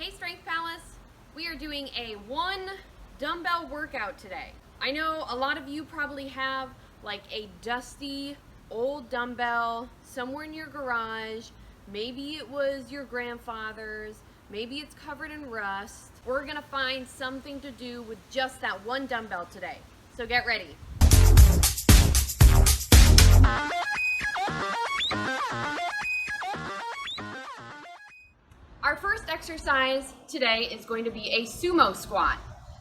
Hey Strength Palace, we are doing a 1 dumbbell workout today. I know a lot of you probably have like a dusty old dumbbell somewhere in your garage. Maybe it was your grandfather's, maybe it's covered in rust. We're gonna find something to do with just that 1 dumbbell today. So get ready. Our first exercise today is going to be a sumo squat.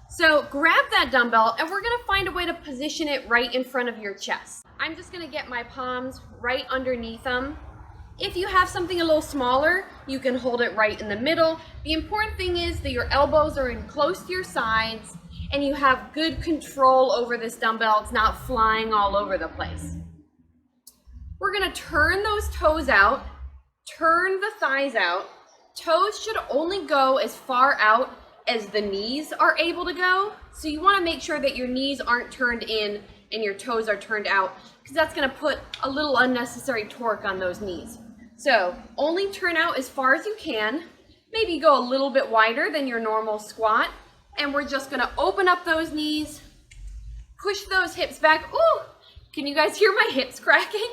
So grab that dumbbell and we're gonna find a way to position it right in front of your chest. I'm just gonna get my palms right underneath them. If you have something a little smaller, you can hold it right in the middle. The important thing is that your elbows are in close to your sides and you have good control over this dumbbell. It's not flying all over the place. We're gonna turn those toes out, turn the thighs out. Toes should only go as far out as the knees are able to go. So you want to make sure that your knees aren't turned in and your toes are turned out, because that's going to put a little unnecessary torque on those knees. So only turn out as far as you can. Maybe go a little bit wider than your normal squat. And we're just going to open up those knees, push those hips back. Ooh, can you guys hear my hips cracking?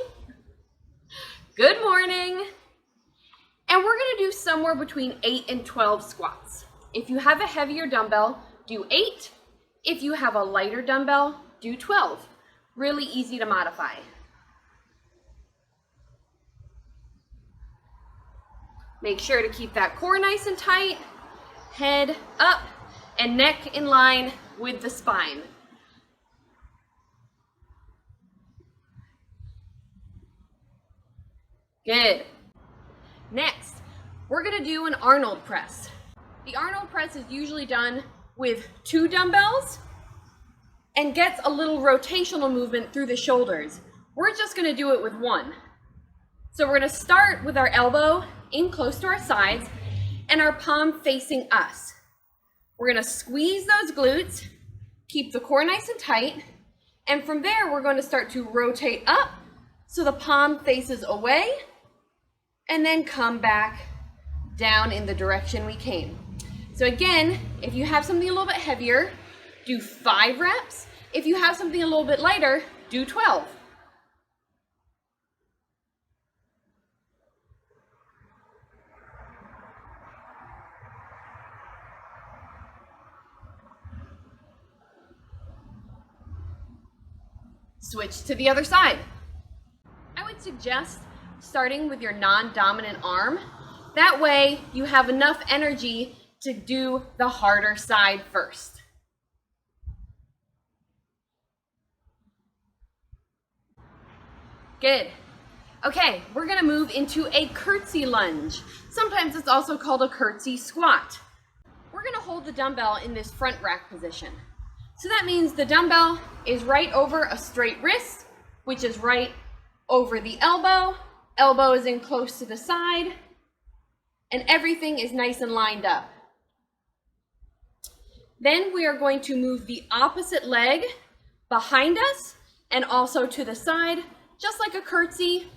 Good morning. And we're gonna do somewhere between 8 and 12 squats. If you have a heavier dumbbell, do 8. If you have a lighter dumbbell, do 12. Really easy to modify. Make sure to keep that core nice and tight, head up, and neck in line with the spine. Good. Next, we're gonna do an Arnold press. The Arnold press is usually done with 2 dumbbells and gets a little rotational movement through the shoulders. We're just gonna do it with 1. So we're gonna start with our elbow in close to our sides and our palm facing us. We're gonna squeeze those glutes, keep the core nice and tight, and from there we're going to start to rotate up so the palm faces away and then come back down in the direction we came. So again, if you have something a little bit heavier, do 5 reps. If you have something a little bit lighter, do 12. Switch to the other side. I would suggest starting with your non-dominant arm. That way you have enough energy to do the harder side first. Good. Okay, we're gonna move into a curtsy lunge. Sometimes it's also called a curtsy squat. We're gonna hold the dumbbell in this front rack position. So that means the dumbbell is right over a straight wrist, which is right over the elbow. Elbow is in close to the side, and everything is nice and lined up. Then we are going to move the opposite leg behind us and also to the side, just like a curtsy,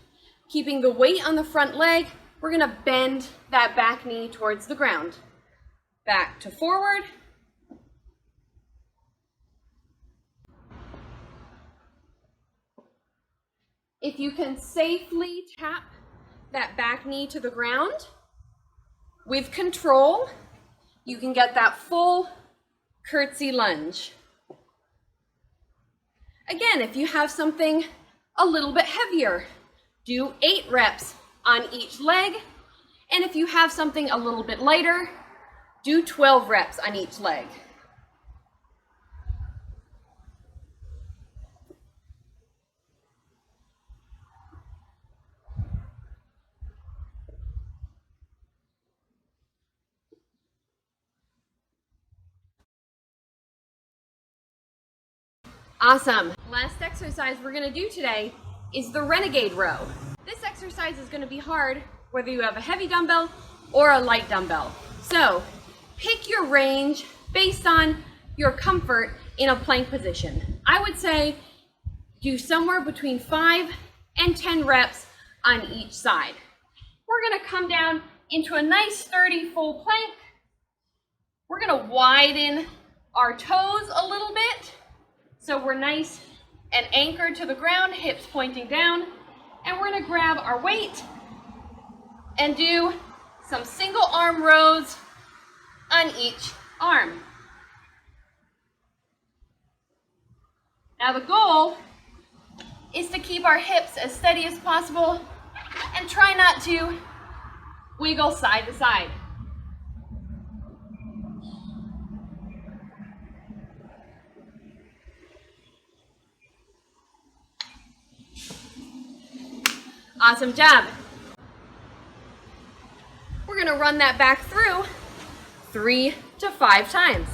keeping the weight on the front leg. We're gonna bend that back knee towards the ground. Back to forward. If you can safely tap that back knee to the ground with control, you can get that full curtsy lunge. Again, if you have something a little bit heavier, do 8 reps on each leg. And if you have something a little bit lighter, do 12 reps on each leg. Awesome. Last exercise we're gonna do today is the Renegade Row. This exercise is gonna be hard whether you have a heavy dumbbell or a light dumbbell. So pick your range based on your comfort in a plank position. I would say do somewhere between 5 and 10 reps on each side. We're gonna come down into a nice sturdy full plank We're gonna widen our toes a little bit so we're nice and anchored to the ground, hips pointing down, and we're gonna grab our weight and do some single arm rows on each arm. Now the goal is to keep our hips as steady as possible and try not to wiggle side to side. Awesome job. We're going to run that back through 3 to 5 times.